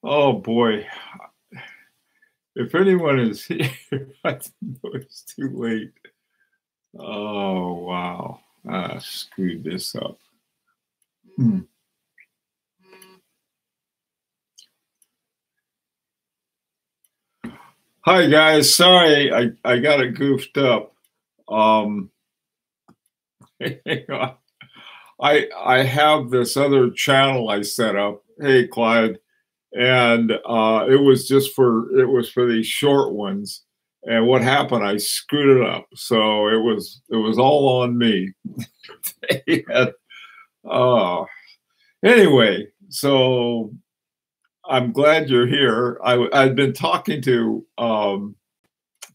Oh boy. If anyone is here, I know it's too late. Oh wow. I screwed this up. Hmm. Hi guys, sorry I got it goofed up. Um I have this other channel I set up. Hey Clyde. And it was for these short ones. And what happened, I screwed it up. So it was all on me. And, anyway, so I'm glad you're here. I'd been talking to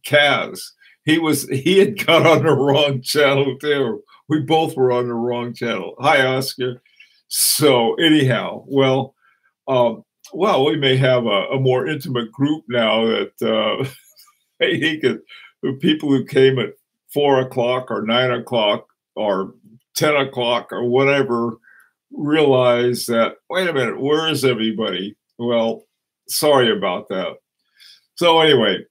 Kaz. He had got on the wrong channel too. We both were on the wrong channel. Hi, Oscar. So anyhow, well, we may have a more intimate group now that he could, people who came at 4 o'clock or 9 o'clock or 10 o'clock or whatever realize that, wait a minute, where is everybody? Well, sorry about that. So anyway,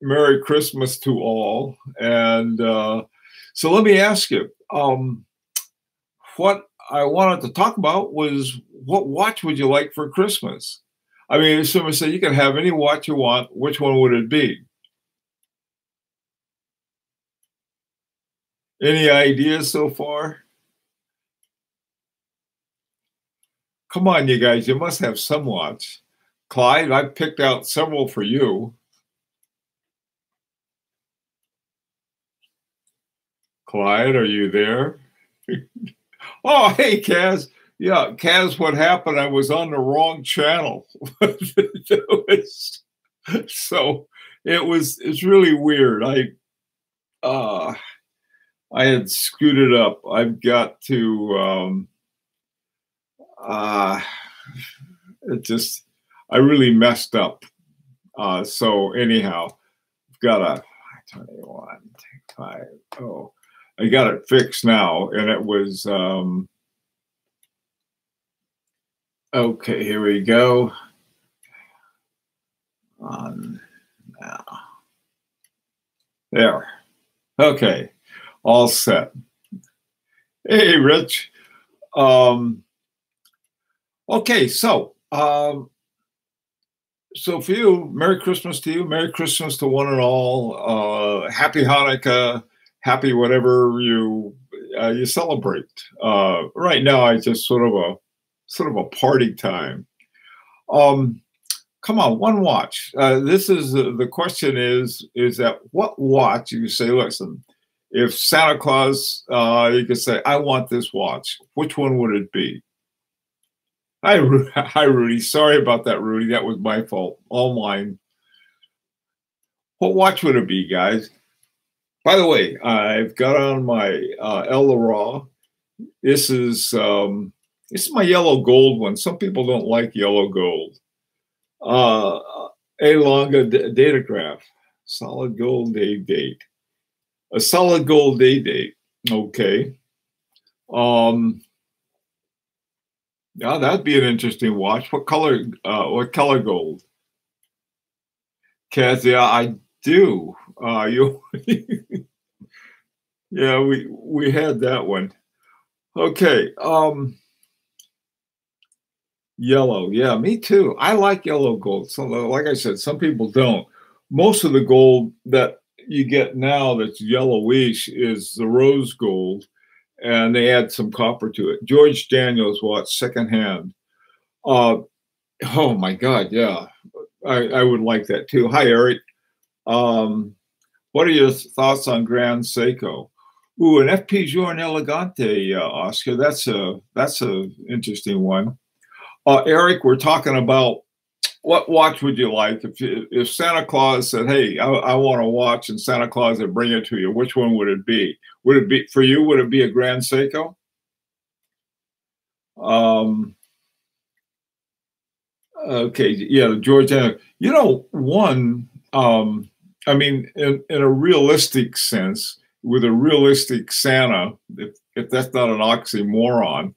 Merry Christmas to all. And so let me ask you, what I wanted to talk about was, what watch would you like for Christmas? I mean, if someone said you can have any watch you want, which one would it be? Any ideas so far? Come on, you guys, you must have some watch. Clyde, I picked out several for you. Clyde, are you there? Oh, hey, Kaz. Yeah, Kaz, what happened? I was on the wrong channel. So it's really weird. I had screwed it up. I've got to I really messed up. So anyhow, I've got a 21, 5. Oh, I got it fixed now, and it was okay. Here we go. On now. There. Okay, all set. Hey, Rich. Okay, so for you, Merry Christmas to you. Merry Christmas to one and all. Happy Hanukkah. Happy whatever you celebrate. Right now, it's just sort of a party time. Come on, one watch. This is the question is that what watch you say? Listen, if Santa Claus, you could say, I want this watch. Which one would it be? Hi, Rudy. Sorry about that, Rudy. That was my fault. All mine. What watch would it be, guys? By the way, I've got on my El Laura. This is my yellow gold one. Some people don't like yellow gold. A Longa datograph, solid gold day date. A solid gold day date. Okay. Yeah, that'd be an interesting watch. What color gold? Kaz, yeah, I do. Yeah, we had that one. Okay. Yellow. Yeah, me too. I like yellow gold. So like I said, some people don't. Most of the gold that you get now that's yellowish is the rose gold, and they add some copper to it. George Daniels watch, secondhand. Oh my God, yeah. I would like that too. Hi, Eric. What are your thoughts on Grand Seiko? Ooh, an FP Journe Elegante, Oscar. That's a interesting one. Eric, we're talking about what watch would you like if Santa Claus said, "Hey, I want a watch," and Santa Claus would bring it to you. Which one would it be? Would it be for you? Would it be a Grand Seiko? Okay, yeah, George. You know, one. I mean, in a realistic sense, with a realistic Santa, if that's not an oxymoron,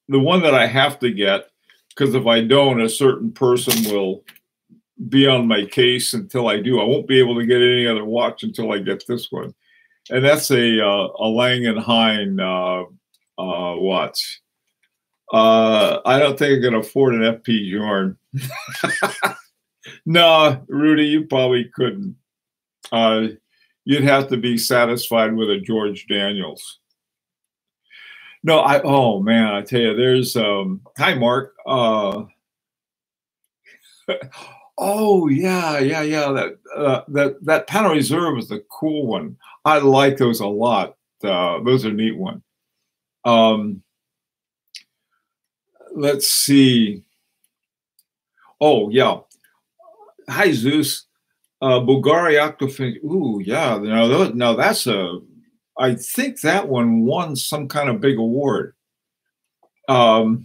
the one that I have to get, because if I don't, a certain person will be on my case until I do. I won't be able to get any other watch until I get this one, and that's a Lang and Hein watch. I don't think I can afford an FP Jorn. No, Rudy, you probably couldn't. You'd have to be satisfied with a George Daniels. No, oh man, I tell you, there's hi Mark. Oh yeah, yeah, yeah. That Panel Reserve is a cool one. I like those a lot. Those are neat one. Let's see. Oh yeah. Hi Zeus. Bulgari Octofin. Ooh yeah. Now that's a. I think that one won some kind of big award. Yeah,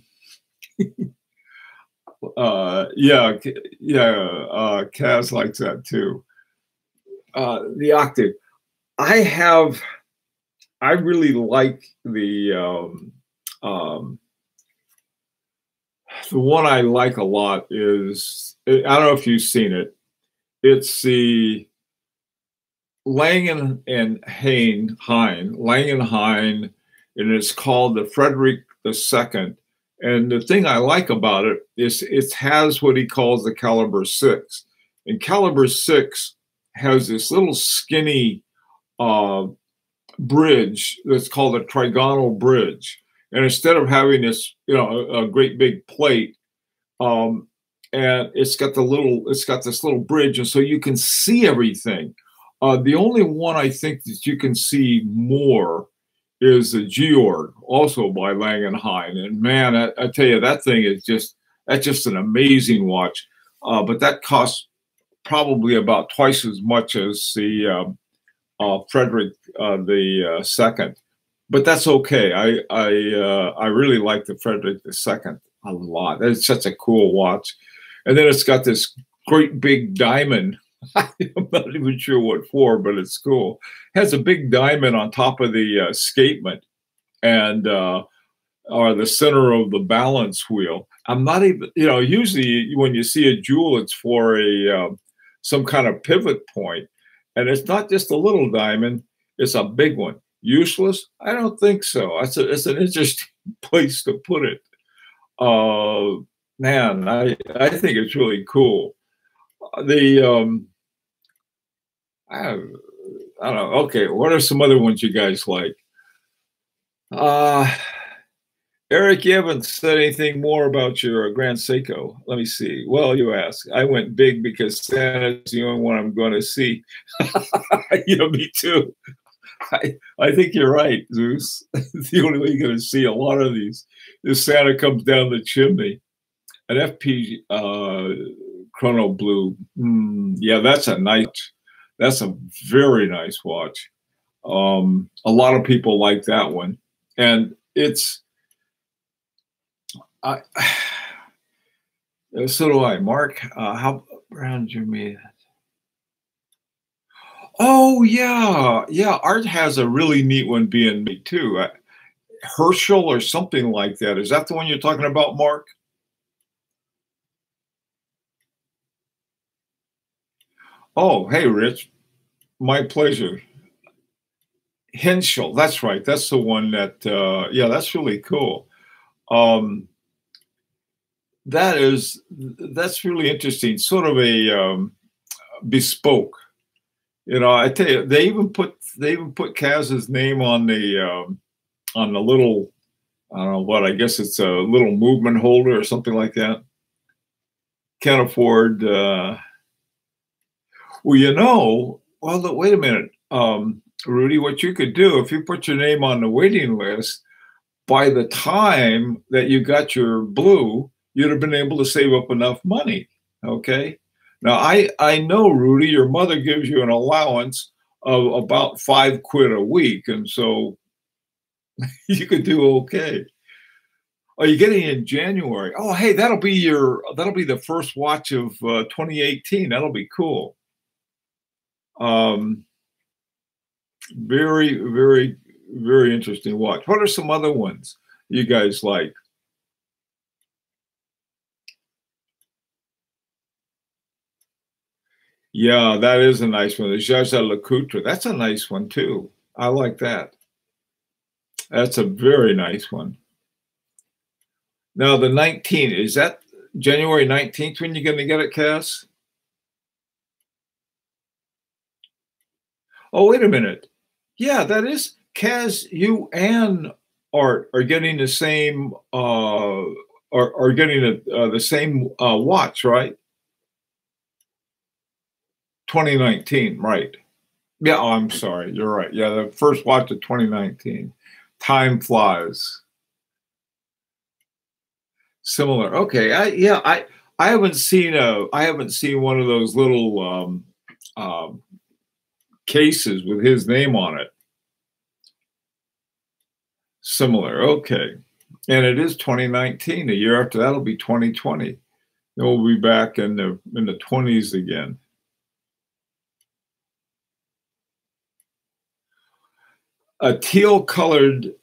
Kaz likes that too. The octave. I really like the one I like a lot is, I don't know if you've seen it. It's the Lang and Hein, Lang and Hein, and it's called the Frederick II. And the thing I like about it is it has what he calls the caliber 6. And caliber 6 has this little skinny bridge that's called a trigonal bridge. And instead of having this, a great big plate, and it's got this little bridge, and so you can see everything. The only one I think that you can see more is the Georg, also by Lang and Hein. And man, I tell you, that thing is that's just an amazing watch. But that costs probably about twice as much as the Frederick the Second. But that's okay. I really like the Frederick II a lot. It's such a cool watch. And then it's got this great big diamond. I'm not even sure what for, but it's cool. It has a big diamond on top of the escapement and or the center of the balance wheel. I'm not even, usually when you see a jewel, it's for some kind of pivot point, and it's not just a little diamond; it's a big one. Useless? I don't think so. It's an interesting place to put it. Man, I think it's really cool. I don't know. Okay, what are some other ones you guys like? Eric, you haven't said anything more about your Grand Seiko. Let me see. Well, you ask. I went big because Santa's the only one I'm going to see. Me too. I think you're right, Zeus. The only way you're going to see a lot of these is Santa comes down the chimney. An FP Chrono Blue. Yeah, that's a very nice watch. A lot of people like that one, and so do I. Mark, how around you made it? Oh yeah. Art has a really neat one being made too. Herschel or something like that. Is that the one you're talking about, Mark? Oh, hey, Rich. My pleasure. Henschel, that's right. That's the one that, that's really cool. That's really interesting. Sort of a bespoke. I tell you, they even put Kaz's name on the little, I don't know what, I guess it's a little movement holder or something like that. Can't afford. Well, wait a minute, Rudy. What you could do if you put your name on the waiting list, by the time that you got your blue, you'd have been able to save up enough money. Okay. Now I know, Rudy, your mother gives you an allowance of about £5 a week, and so you could do okay. Oh, you're getting it in January. Oh, hey, that'll be the first watch of 2018. That'll be cool. Very, very, very interesting watch. What are some other ones you guys like? Yeah, that is a nice one. The Jaja Lecoutre. That's a nice one too. I like that. That's a very nice one. Now the 19th, is that January 19th when you're going to get it, Cass? Oh, wait a minute. Yeah, that is Kaz. You and Art are getting the same are getting the same watch, right? 2019, right? Yeah, oh, I'm sorry. You're right. Yeah, the first watch of 2019. Time flies. Similar. Okay. I haven't seen one of those little um, cases with his name on it. Similar. Okay. And it is 2019. A year after that'll be 2020. Then we'll be back in the 20s again. A tealish colored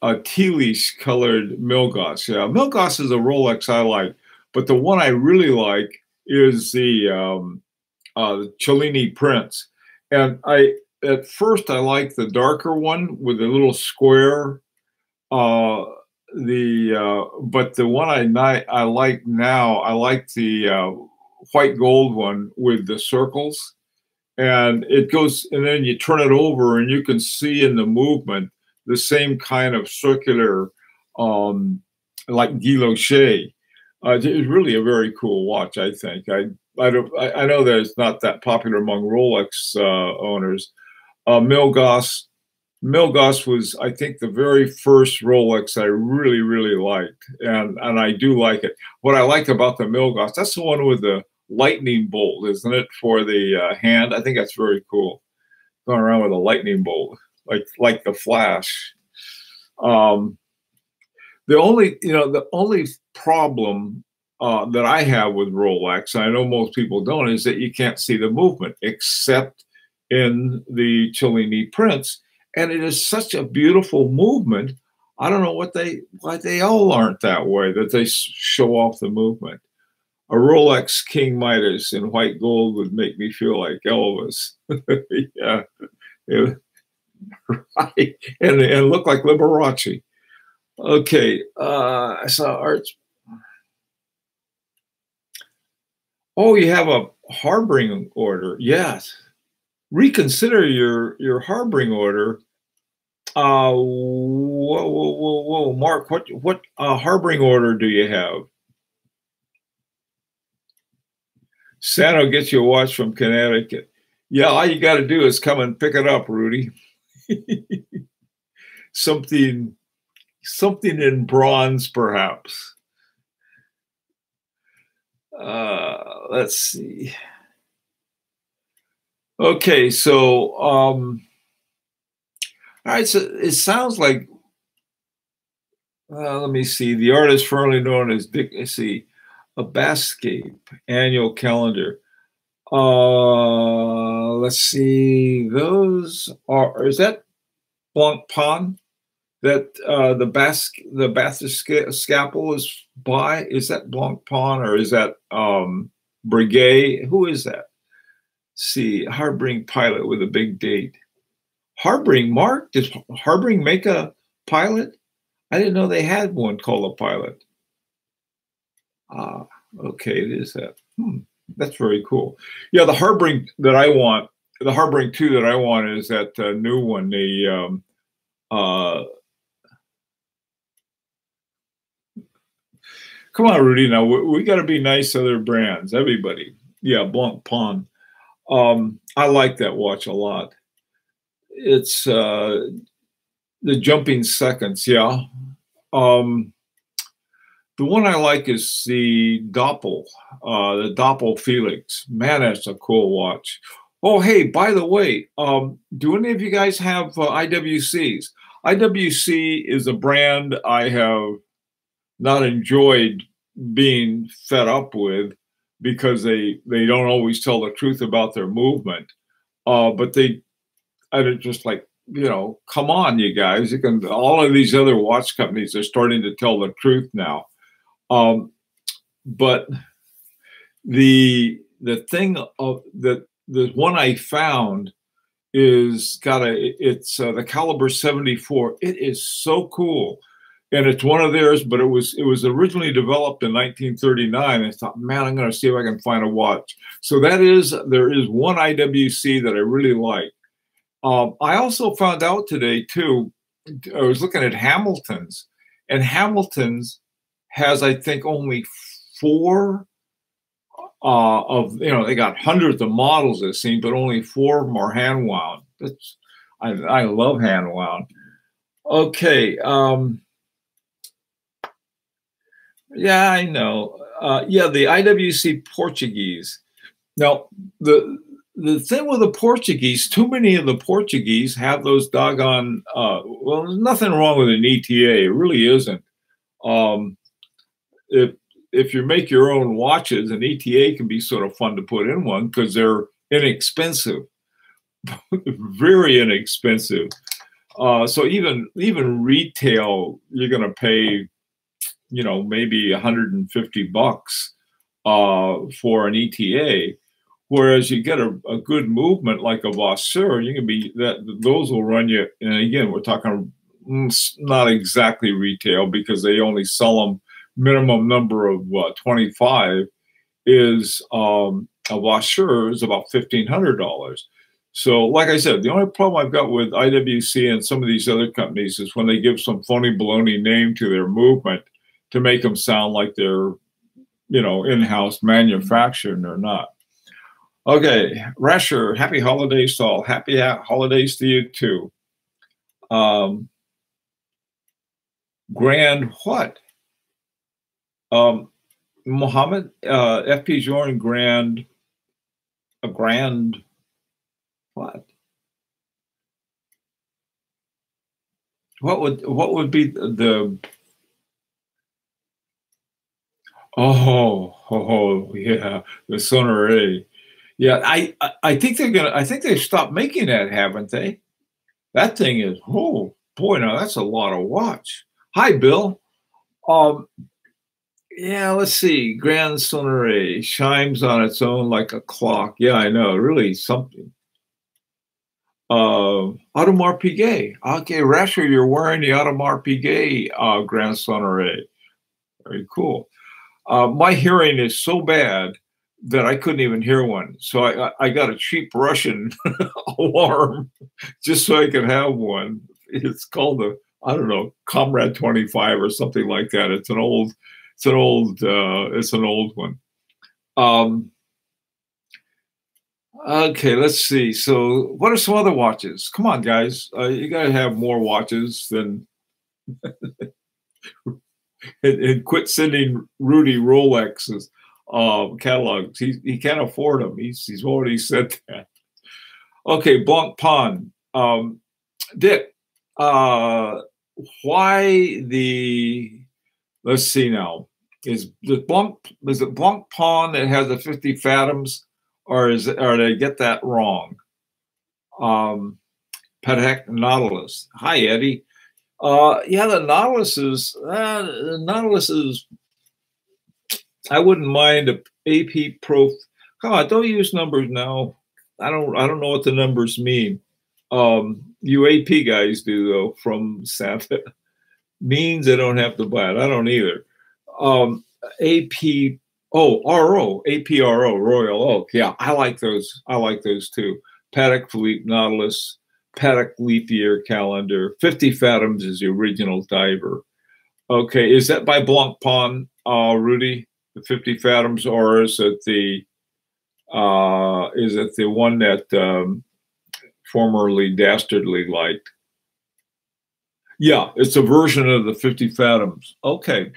Milgauss. Yeah, Milgauss is a Rolex I like, but the one I really like is the Cellini Prince. And at first I like the darker one with the little square. But the one I like now, I like the white gold one with the circles, and it goes, and then you turn it over, and you can see in the movement the same kind of circular, like Guy Lochet. It's really a very cool watch, I think. I know that it's not that popular among Rolex owners. Milgauss was, I think, the very first Rolex I really, really liked, and I do like it. What I like about the Milgauss, that's the one with the lightning bolt, isn't it, for the hand? I think that's very cool. Going around with a lightning bolt, like the Flash. The only problem that I have with Rolex, and I know most people don't, is that you can't see the movement except in the Cellini Prince. And it is such a beautiful movement. I don't know why they all aren't that way, that they show off the movement. A Rolex King Midas in white gold would make me feel like Elvis. Yeah, right. And look like Liberace. Okay, I saw Art's. Oh, you have a harboring order. Yes. Reconsider your harboring order. Whoa, Mark, what harboring order do you have? Santa gets you a watch from Connecticut. Yeah, all you got to do is come and pick it up, Rudy. something in bronze, perhaps. Let's see. Okay, so all right, so it sounds like, let me see, the artist formerly known as Dick, let's see, a Bascape annual calendar. Let's see, is that Blanc Pond that the Bathurst scalpel is by? Is that Blanc Pond, or is that Breguet? Who is that? See, Harboring pilot with a big date. Harboring, Mark? Does Harboring make a pilot? I didn't know they had one called a pilot. Okay, it is that. That's very cool. Yeah, the Harboring that I want, the Harboring 2 that I want is that new one, the come on, Rudy. Now we got to be nice to other brands. Everybody, yeah, Blanc Pond. I like that watch a lot. It's the jumping seconds. Yeah. The one I like is the Doppel Felix. Man, that's a cool watch. Oh, hey, by the way, do any of you guys have IWCs? IWC is a brand I have not enjoyed being fed up with, because they don't always tell the truth about their movement. But I just like, come on, you guys. All of these other watch companies are starting to tell the truth now. But the thing that the one I found is got it's the caliber 74. It is so cool. And it's one of theirs, but it was originally developed in 1939. I thought, man, I'm going to see if I can find a watch. So there is one IWC that I really like. I also found out today too. I was looking at Hamilton's, and Hamilton's has, I think, only 4 they got hundreds of models it seems, but only 4 of them are hand wound. I love hand wound. Okay. Yeah, I know. Yeah, the IWC Portuguese. Now, the thing with the Portuguese, too many of the Portuguese have those doggone, well, there's nothing wrong with an ETA. It really isn't. If you make your own watches, an ETA can be sort of fun to put in one because they're inexpensive, very inexpensive. So even retail, you're going to pay, maybe $150 for an ETA. Whereas you get a good movement like a Vasseur, you can be those will run you. And again, we're talking not exactly retail because they only sell them minimum number of 25 is a Vasseur is about $1,500. So like I said, the only problem I've got with IWC and some of these other companies is when they give some phony baloney name to their movement to make them sound like they're, in-house manufacturing or not. Okay, Rasher, happy holidays to all. Happy holidays to you too. Grand what? Mohammed, FP Jordan Grand, a grand what? What would be the oh yeah, the Sonar A. Yeah, I think they've stopped making that, haven't they? That thing is, oh boy, now that's a lot of watch. Hi, Bill. Yeah, let's see. Grand Sonore chimes on its own like a clock. Yeah, I know, really something. Audemars Piguet. Okay, Rasher, you're wearing the Audemars Piguet Grand Sonore. Very cool. My hearing is so bad that I couldn't even hear one. So I got a cheap Russian alarm just so I could have one. It's called I don't know, Comrade 25 or something like that. It's an old one. Okay, let's see. So what are some other watches? Come on, guys. You got to have more watches than and quit sending Rudy Rolexes catalogs. He can't afford them. He's already said that. Okay, Blanc Pond. Dick, why let's see now. Is it Blanc Pond that has the 50 Fathoms, or did I get that wrong? Patek Nautilus. Hi, Eddie. Yeah, the Nautilus is I wouldn't mind a AP Pro. Come on, don't use numbers now. I don't know what the numbers mean. You AP guys do though from Santa. Means I don't have to buy it. I don't either. AP RO, APRO, Royal Oak. Yeah, I like those. I like those too. Patek Philippe Nautilus, Patek Leap Year Calendar. 50 Fathoms is the original diver. Okay, is that by Blanc Pond, Rudy? The 50 Fathoms, or is it the one that formerly Dastardly liked? Yeah, it's a version of the 50 Fathoms. Okay.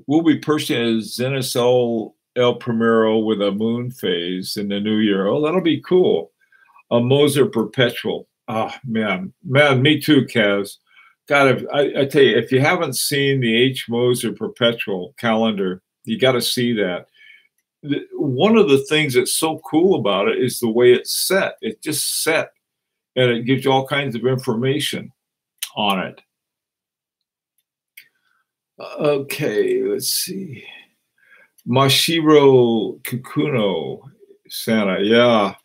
We'll be pushing a Zenith El Primero with a moon phase in the new year. Oh, that'll be cool. A Moser Perpetual. Oh, man, me too, Kaz. God, I tell you, if you haven't seen the H. Moser Perpetual calendar, you got to see that. One of the things that's so cool about it is the way it's set. It's just set, and it gives you all kinds of information on it. Okay, let's see. Mashiro Kikuno Santa, yeah.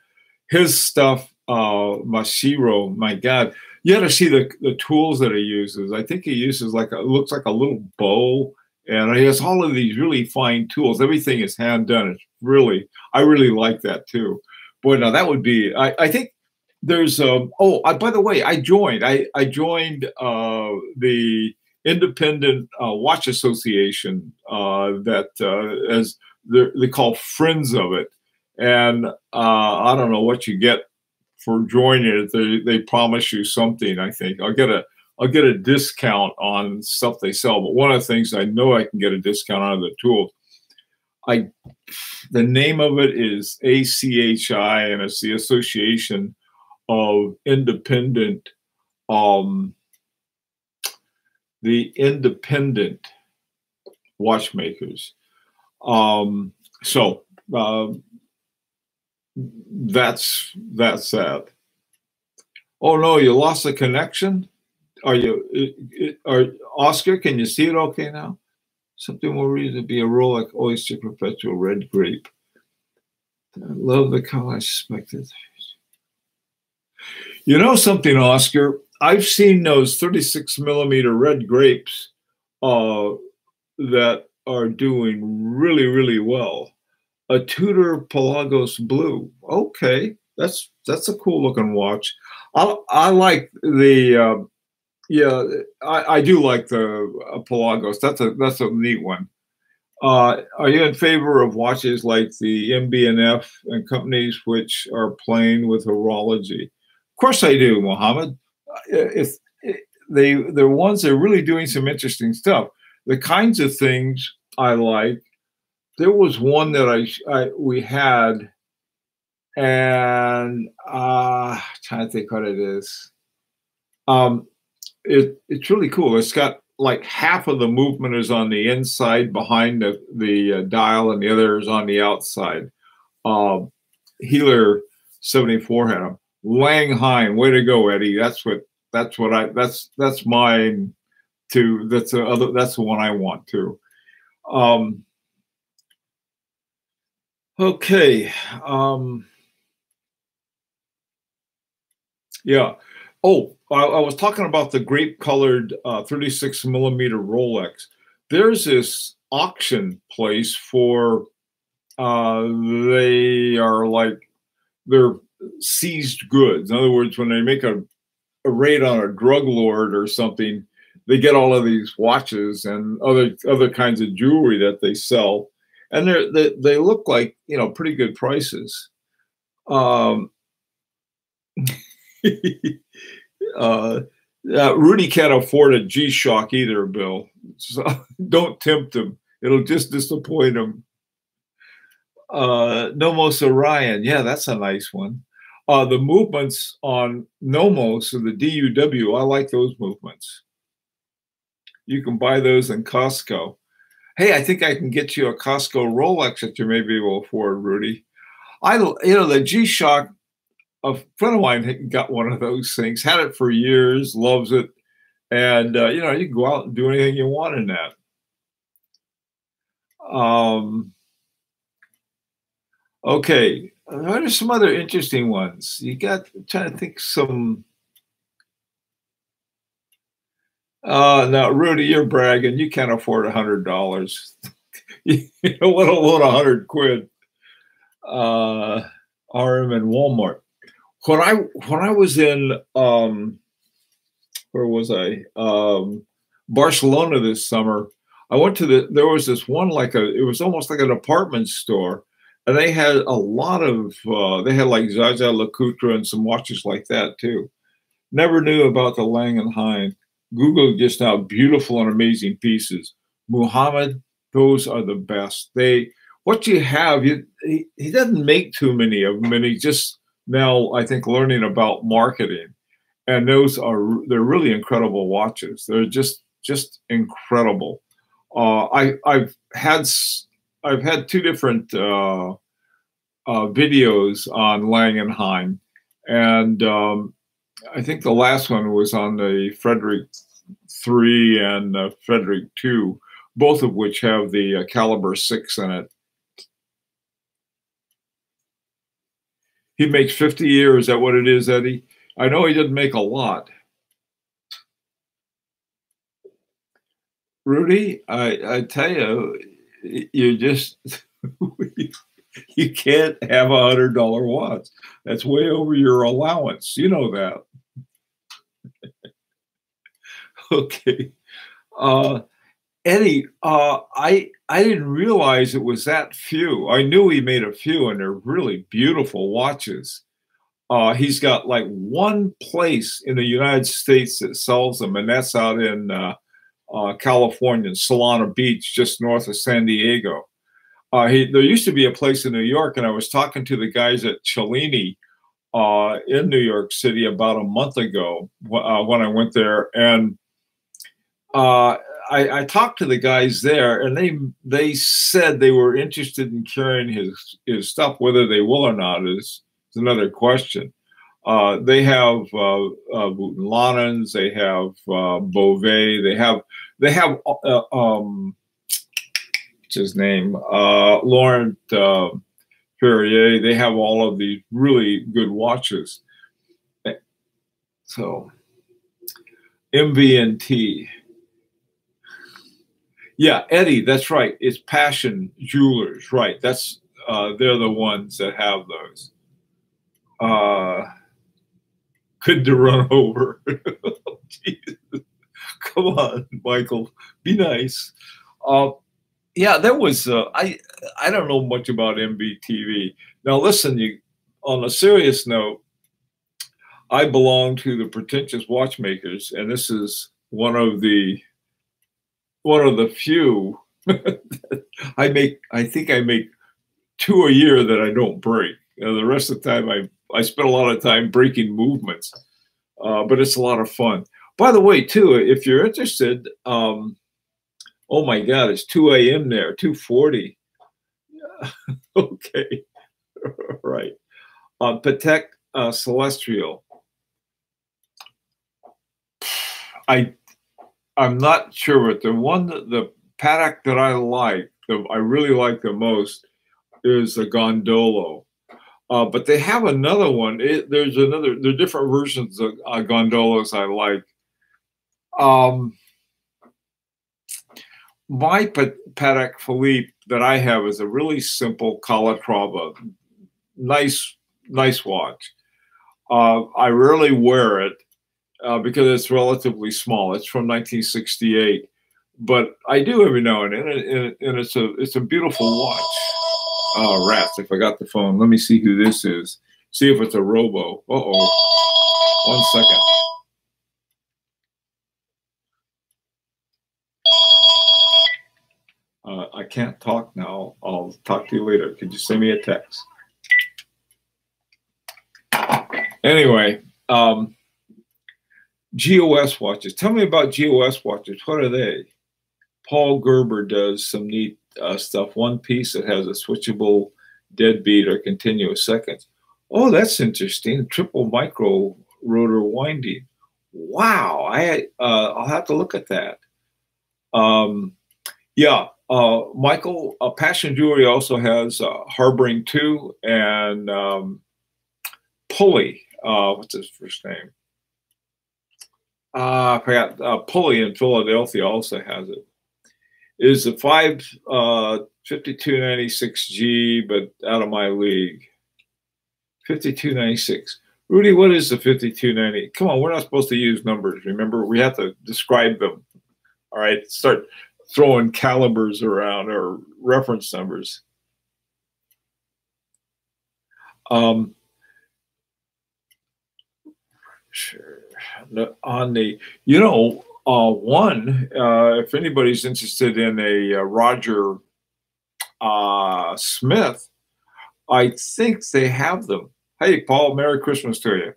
his stuff, Mashiro, my God, you got to see the tools that he uses. I think he uses like it looks like a little bow, and he has all of these really fine tools. Everything is hand done. It's really, I really like that too. Boy, now that would be. I think there's by the way, I joined the Independent Watch Association that as they call Friends of it, and I don't know what you get for joining it. They promise you something. I think I'll get a discount on stuff they sell. But one of the things I know I can get a discount on are the tools. The name of it is ACHI, and it's the Association of Independent, the Independent Watchmakers. So that's that. Oh no, you lost the connection. Oscar? Can you see it okay now? Something more reason to be a Rolex Oyster Perpetual Red Grape. I love the color I suspected. You know something, Oscar? I've seen those 36 millimeter red grapes that are doing really, really well. A Tudor Pelagos Blue. Okay, that's a cool looking watch. I like the I do like the Pelagos. That's a neat one. Are you in favor of watches like the MB&F and companies which are playing with horology? Of course I do, Mohammed. If they're ones that are really doing some interesting stuff. The kinds of things I like. There was one that we had, and trying to think what it is. It's really cool. It's got like half of the movement is on the inside behind the dial, and the other is on the outside. Healer 74 had them. Langhine, way to go, Eddie. That's mine too. That's the one I want too. Okay. Yeah. Oh, I was talking about the grape-colored 36 millimeter Rolex. There's this auction place for they're seized goods. In other words, when they make a raid on a drug lord or something, they get all of these watches and other kinds of jewelry that they sell, and they look like, you know, pretty good prices. Rudy can't afford a G-Shock either, Bill. So don't tempt him. It'll just disappoint him. Nomos Orion. Yeah, that's a nice one. The movements on Nomos, or the DUW, I like those movements. You can buy those in Costco. Hey, I think I can get you a Costco Rolex that you may be able to afford, Rudy. The G-Shock, a friend of mine got one of those things, had it for years, loves it. And, you can go out and do anything you want in that. Okay, what are some other interesting ones? I'm trying to think some. Now, Rudy, you're bragging. You can't afford $100. You don't want to loan 100 quid. RM and Walmart. When I was in where was I? Barcelona this summer. I went to there was this one it was almost like a department store, and they had a lot of they had like Zaza Lacouture and some watches like that too. Never knew about the Lang & Hein. Google just now, beautiful and amazing pieces. Muhammad, those are the best. What you have, he doesn't make too many of them, and he just now, I think, learning about marketing. And they're really incredible watches. They're just incredible. I've had two different videos on Lang & Hein, and I think the last one was on the Frederick III and Frederick II, both of which have the caliber 6 in it. He makes 50 years. Is that what it is, Eddie? I know he didn't make a lot. Rudy, I tell you, you just you can't have $100 watch. That's way over your allowance. You know that. Okay. Eddie, I didn't realize it was that few. I knew he made a few, and they're really beautiful watches. He's got like one place in the United States that sells them, and that's out in California, in Solana Beach, just north of San Diego. There used to be a place in New York, and I was talking to the guys at Cellini in New York City about a month ago when I went there, and I talked to the guys there, and they said they were interested in carrying his stuff. Whether they will or not is another question. They have Lanans, they have Beauvais, they have what's his name, Laurent Perrier. They have all of these really good watches. So MV&T. Yeah, Eddie, that's right. It's Passion Jewelers, right? That's they're the ones that have those. Good to run over. Come on, Michael, be nice. Yeah, there was. I don't know much about MBTV. Now, listen, on a serious note, I belong to the pretentious watchmakers, and this is one of the few. I think I make 2 a year that I don't break. The rest of the time, I spend a lot of time breaking movements, but it's a lot of fun. By the way, too, if you're interested, oh my God, it's 2 a.m. there, 2:40. Okay, right. Patek Celestial. I'm not sure, but the Patek that I really like the most is the Gondolo. But they have another one. There are different versions of gondolas I like. My Patek Philippe that I have is a really simple Calatrava, nice watch. I rarely wear it because it's relatively small. It's from 1968, but I do every now and then, and it's a beautiful watch. Oh, rats, I forgot the phone. Let me see who this is. See if it's a robo. Uh-oh. 1 second. I can't talk now. I'll talk to you later. Could you send me a text? Anyway, GOS watches. Tell me about GOS watches. What are they? Paul Gerber does some neat stuff. One piece that has a switchable deadbeat or continuous seconds. Oh, that's interesting. Triple micro rotor winding. Wow. I'll have to look at that. Yeah. Michael, Passion Jewelry also has Harboring 2 and Pulley. What's his first name? I forgot. Pulley in Philadelphia also has it. It is the 5296G, but out of my league. 5296. Rudy, what is the 5290? Come on, we're not supposed to use numbers. Remember, we have to describe them. All right, start throwing calibers around or reference numbers. Sure. On the, if anybody's interested in a Roger Smith, I think they have them. Hey, Paul, Merry Christmas to you.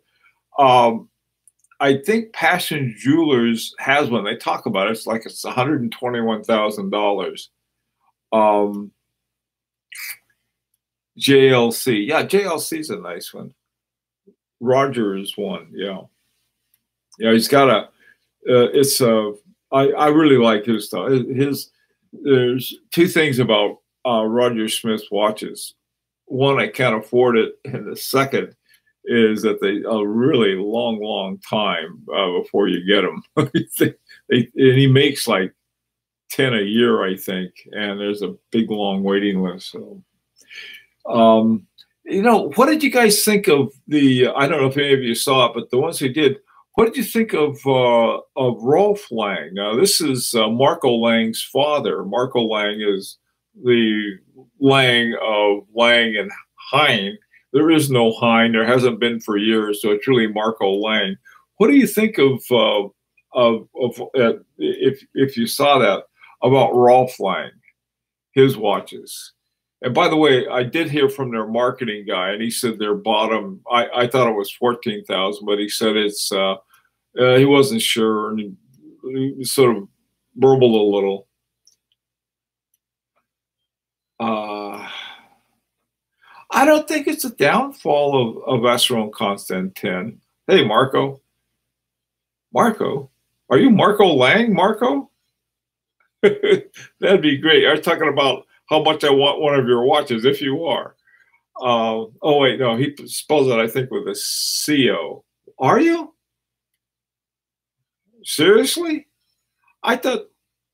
I think Passion Jewelers has one. They talk about it. It's like it's $121,000. JLC. Yeah, JLC's a nice one. Rogers one. Yeah. Yeah, he's got a, I really like his stuff. There's two things about Roger Smith watches. one, I can't afford it, and the second is that they a really long, long time before you get them. And he makes like 10 a year, I think, and there's a big long waiting list. So, um, what did you guys think of the? I don't know if any of you saw it, but the ones who did, what did you think of Rolf Lang? This is Marco Lang's father. Marco Lang is the Lang of Lang and Hein. There is no Hein. There hasn't been for years, so it's really Marco Lang. What do you think of if you saw that about Rolf Lang, his watches? And by the way, I did hear from their marketing guy, and he said their bottom. I thought it was 14,000, but he said it's. He wasn't sure, and he sort of burbled a little. I don't think it's a downfall of Vacheron Constantin. Hey, Marco. Marco, are you Marco Lang? Marco? That'd be great. I was talking about how much I want one of your watches, if you are. Oh, wait, no, he spells it, I think, with a C-O. Are you? Seriously? I thought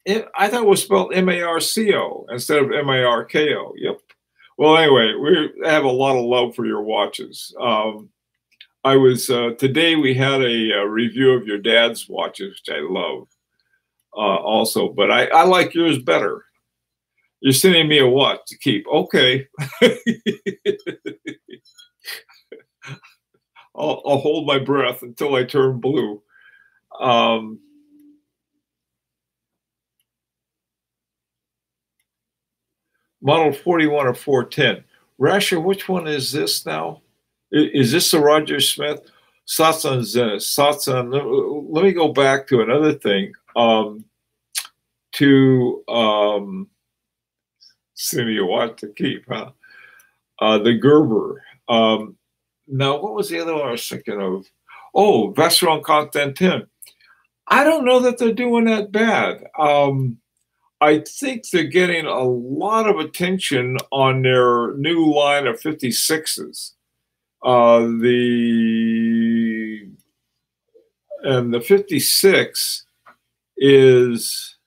it was spelled M-A-R-C-O instead of M-A-R-K-O. Yep. Well, anyway, we have a lot of love for your watches. I was today we had a review of your dad's watches, which I love also, but I like yours better. You're sending me a watch to keep. Okay. I'll hold my breath until I turn blue. Model 41 or 410. Rasher, which one is this now? Is this the Roger Smith? Satsan Zenith. Satsan, let me go back to another thing. Send me a watch to keep, huh? The Gerber. Now, what was the other one I was thinking of? Oh, Vacheron Constantin. I don't know that they're doing that bad. I think they're getting a lot of attention on their new line of 56s. The 56 is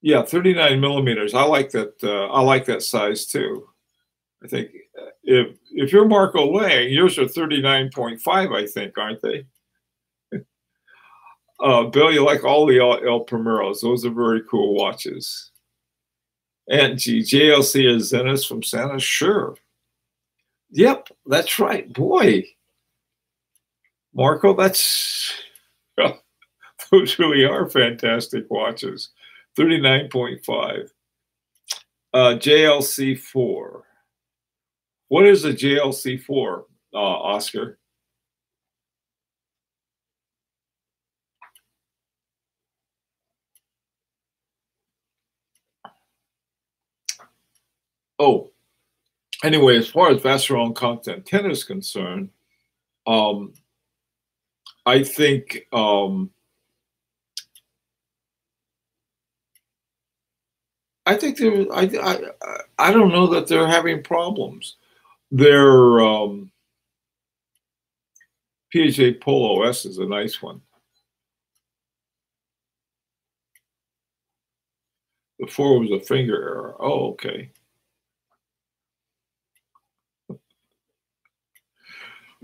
39 millimeters. I like that. I like that size too. I think if you're Marco Lang, yours are 39.5. I think, aren't they? Bill, you like all the El Primeros. Those are very cool watches. And JLC is Zenith from Santa. Sure. Yep, that's right. Boy, Marco, those really are fantastic watches. 39.5. JLC4. What is a JLC4, Oscar? Oh, anyway, as far as Vacheron Constantin is concerned, I think I don't know that they're having problems. Their PHA Polo S is a nice one. The 4 was a finger error. Oh, okay.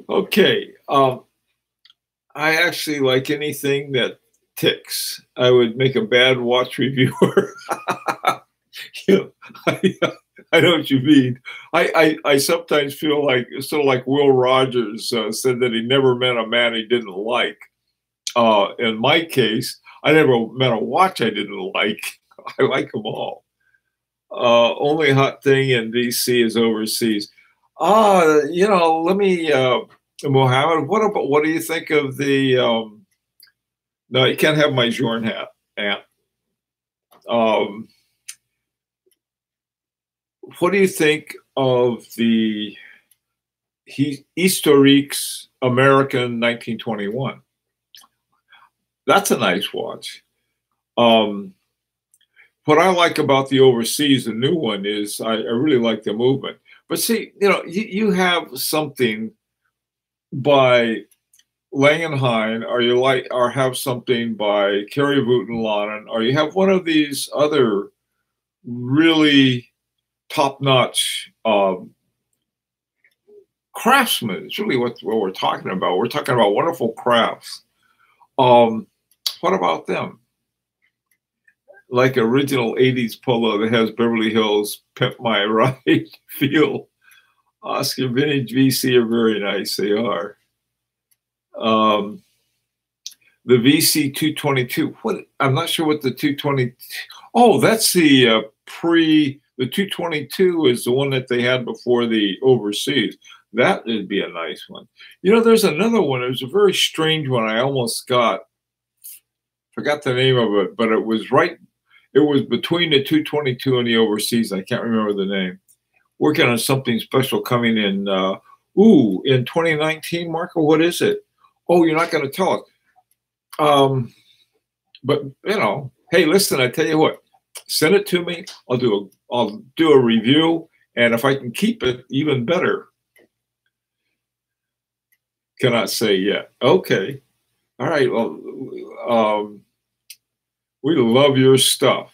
Okay. I actually like anything that ticks. I would make a bad watch reviewer. I know what you mean. I sometimes feel like sort of like Will Rogers said that he never met a man he didn't like. In my case, I never met a watch I didn't like. I like them all. Only hot thing in DC is overseas. Let me, Mohammed, what do you think of the, no, you can't have my Jorn hat, Aunt. What do you think of the Historiques American 1921? That's a nice watch. what I like about the overseas, the new one, is I really like the movement. But see, you have something by Langenheim, or have something by Kerry Voutilanen, or you have one of these other really top-notch craftsmen. It's really what we're talking about. We're talking about wonderful crafts. What about them? Like original 80s polo that has Beverly Hills Pimp My Ride feel. Oscar, vintage VC are very nice. They are. The VC 222. What? I'm not sure what the 220. Oh, that's the the 222 is the one that they had before the overseas. That would be a nice one. There's another one. It was a very strange one. I almost forgot the name of it, but it was right. It was between the 222 and the overseas. I can't remember the name. Working on something special coming in. In 2019, Marco. What is it? Oh, you're not going to tell us. But hey, listen. I tell you what. Send it to me. I'll do a review, and if I can keep it, even better. Cannot say yet. Okay. All right. Well, we love your stuff,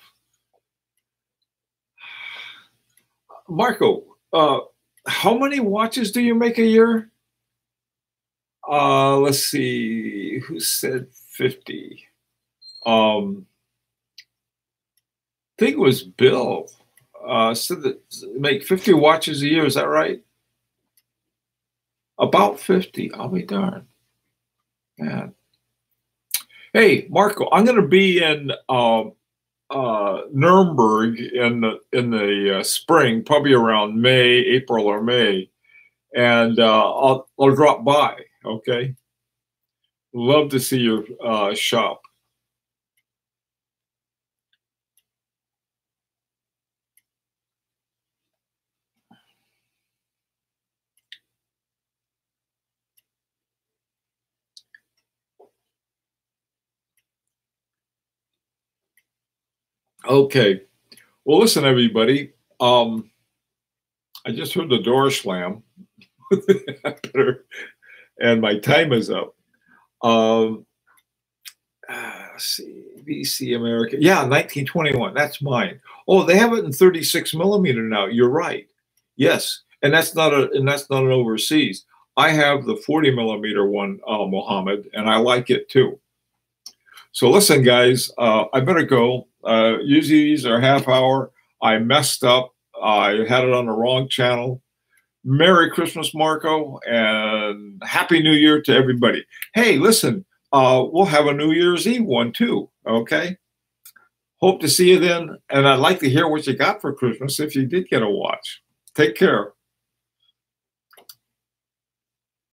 Marco. How many watches do you make a year? Let's see. Who said 50? I think it was Bill. Said that make 50 watches a year. Is that right? About 50. I'll be darned. Man. Hey, Marco, I'm going to be in Nuremberg in the spring, probably around April or May, and I'll drop by. Okay. Love to see your shop. Okay. Well, listen, everybody. I just heard the door slam, and my time is up. Let's see, VC America. Yeah, 1921. That's mine. Oh, they have it in 36 millimeter now. You're right. Yes, and that's not an overseas. I have the 40 millimeter one, Mohammed, and I like it too. So listen, guys, I better go. Usually these are half hour. I messed up. I had it on the wrong channel. Merry Christmas, Marco, and Happy New Year to everybody. Hey, listen, we'll have a New Year's Eve one too, okay? Hope to see you then, and I'd like to hear what you got for Christmas if you did get a watch. Take care.